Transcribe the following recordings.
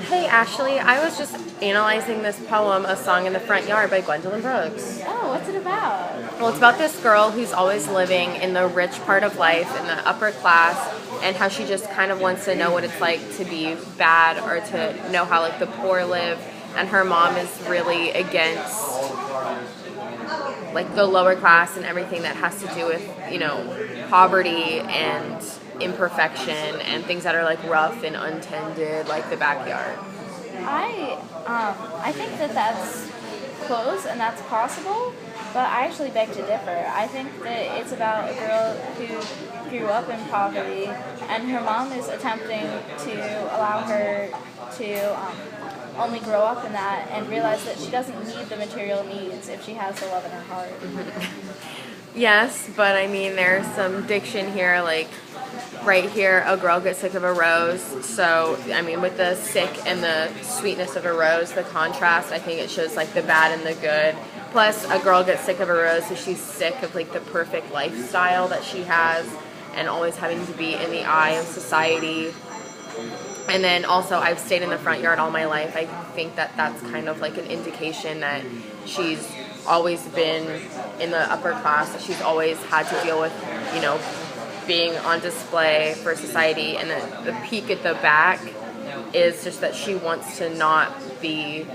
Hey Ashley, I was just analyzing this poem, A Song in the Front Yard by Gwendolyn Brooks. Oh, what's it about? Well, it's about this girl who's always living in the rich part of life, in the upper class, and how she just kind of wants to know what it's like to be bad or to know how like the poor live. And her mom is really against like the lower class and everything that has to do with, poverty and imperfection and things that are like rough and untended, like the backyard. I think that that's close and that's possible, but I actually beg to differ. I think that it's about a girl who grew up in poverty, and her mom is attempting to allow her to only grow up in that and realize that she doesn't need the material needs if she has the love in her heart. Yes, but I mean, there's some diction here, like right here, a girl gets sick of a rose. So, I mean, with the sick and the sweetness of a rose, the contrast, I think it shows like the bad and the good. Plus, a girl gets sick of a rose, so she's sick of like the perfect lifestyle that she has and always having to be in the eye of society. And then also, I've stayed in the front yard all my life. I think that that's kind of like an indication that she's always been in the upper class, that she's always had to deal with, being on display for society. And the peak at the back is just that she wants to not be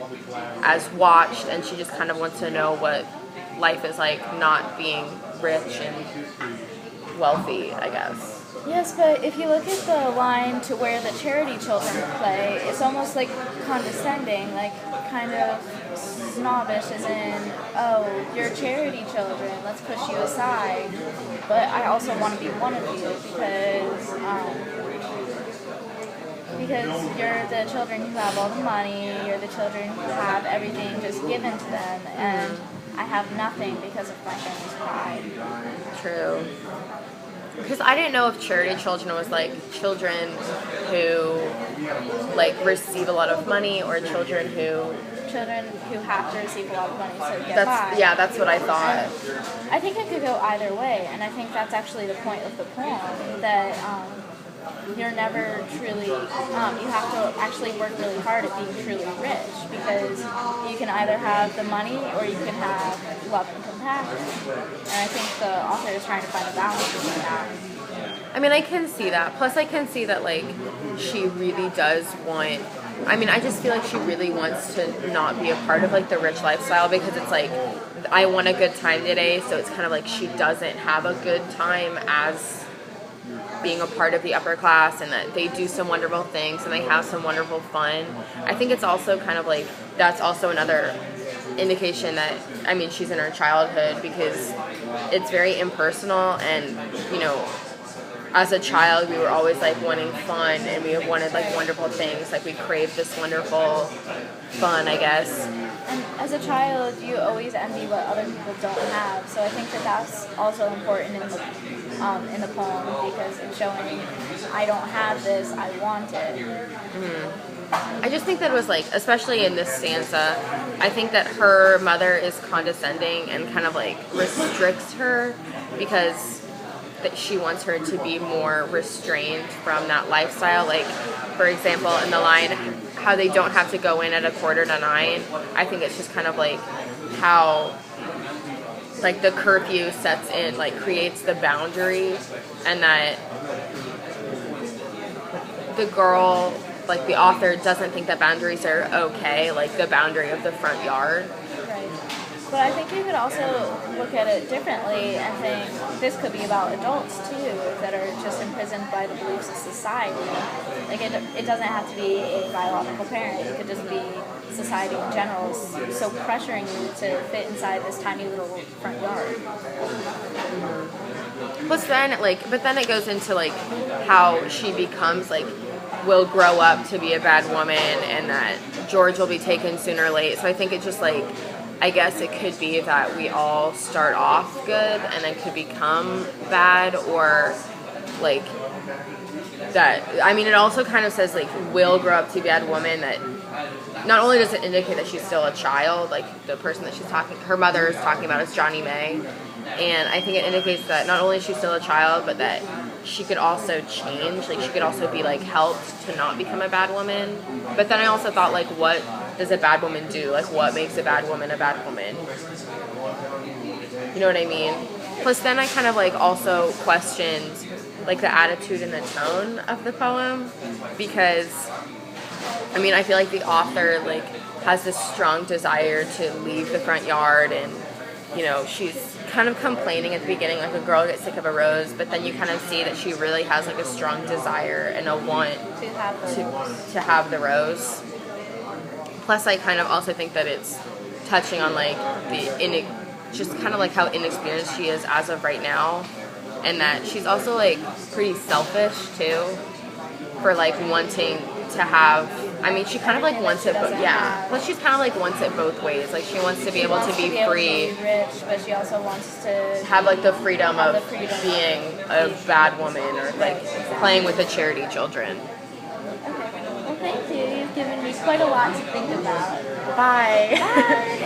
as watched, and she just kind of wants to know what life is like not being rich and wealthy, I guess. Yes, but if you look at the line to where the charity children play, it's almost like condescending, like kind of snobbish, as in, oh, you're charity children, let's push you aside. But I also want to be one of you because you're the children who have all the money, you're the children who have everything just given to them, and I have nothing because of my family's pride. True. Because I didn't know if charity children was like children who like receive a lot of money or children who have to receive a lot of money to get by. Yeah, that's what I thought. I think it could go either way, and I think that's actually the point of the poem, that you're never truly, you have to actually work really hard at being truly rich, because you can either have the money or you can have love and compassion. And I think the author is trying to find a balance between that. I mean, I can see that. Plus, I can see that, like, she really does want... I mean, I just feel like she really wants to not be a part of, like, the rich lifestyle, because it's like, I want a good time today, so it's kind of like she doesn't have a good time as being a part of the upper class, and that they do some wonderful things and they have some wonderful fun. I think it's also kind of like, that's also another indication that, I mean, she's in her childhood, because it's very impersonal, and, as a child, we were always like wanting fun, and we wanted like wonderful things. Like we craved this wonderful fun, I guess. And as a child, you always envy what other people don't have. So I think that that's also important in the poem, because it's showing, I don't have this, I want it. Mm-hmm. I just think that it was like, especially in this stanza, I think that her mother is condescending and kind of like restricts her, because that she wants her to be more restrained from that lifestyle. Like, for example, in the line, how they don't have to go in at 8:45, I think it's just kind of like how, like, the curfew sets in, like, creates the boundary, and that the girl, like, the author doesn't think that boundaries are okay, like the boundary of the front yard. Right. But I think you could also look at it differently and think this could be about adults too, that are just imprisoned by the beliefs of society. Like it doesn't have to be a biological parent. It could just be society in general, so pressuring you to fit inside this tiny little front yard. Plus then, but then it goes into like how she becomes like, will grow up to be a bad woman, and that George will be taken sooner or late. So I think it's just like, I guess it could be that we all start off good and then could become bad, or like that. I mean, it also kind of says like, will grow up to be a bad woman, that not only does it indicate that she's still a child, like the person that her mother is talking about is Johnny May, And I think it indicates that not only is she still a child, but that she could also change. Like, she could also be, like, helped to not become a bad woman. But then I also thought, like, what does a bad woman do? Like, what makes a bad woman a bad woman? You know what I mean? Plus, then I kind of, like, also questioned, like, the attitude and the tone of the poem. Because, I mean, I feel like the author, like, has this strong desire to leave the front yard, and, you know, she's kind of complaining at the beginning, like a girl gets sick of a rose, but then you kind of see that she really has, like, a strong desire and a want to have the rose. Plus, I kind of also think that it's touching on, like, just kind of like how inexperienced she is as of right now, and that she's also, like, pretty selfish too, for, like, wanting to have. I mean, she kind of, like, wants it, but she's kind of, like, wants it both ways. Like, she wants to be able to be free, to be rich, but she also wants to have, like, the freedom of being a bad woman, or, like, playing with the charity children. Okay. Well, thank you. You've given me quite a lot to think about. Bye. Bye.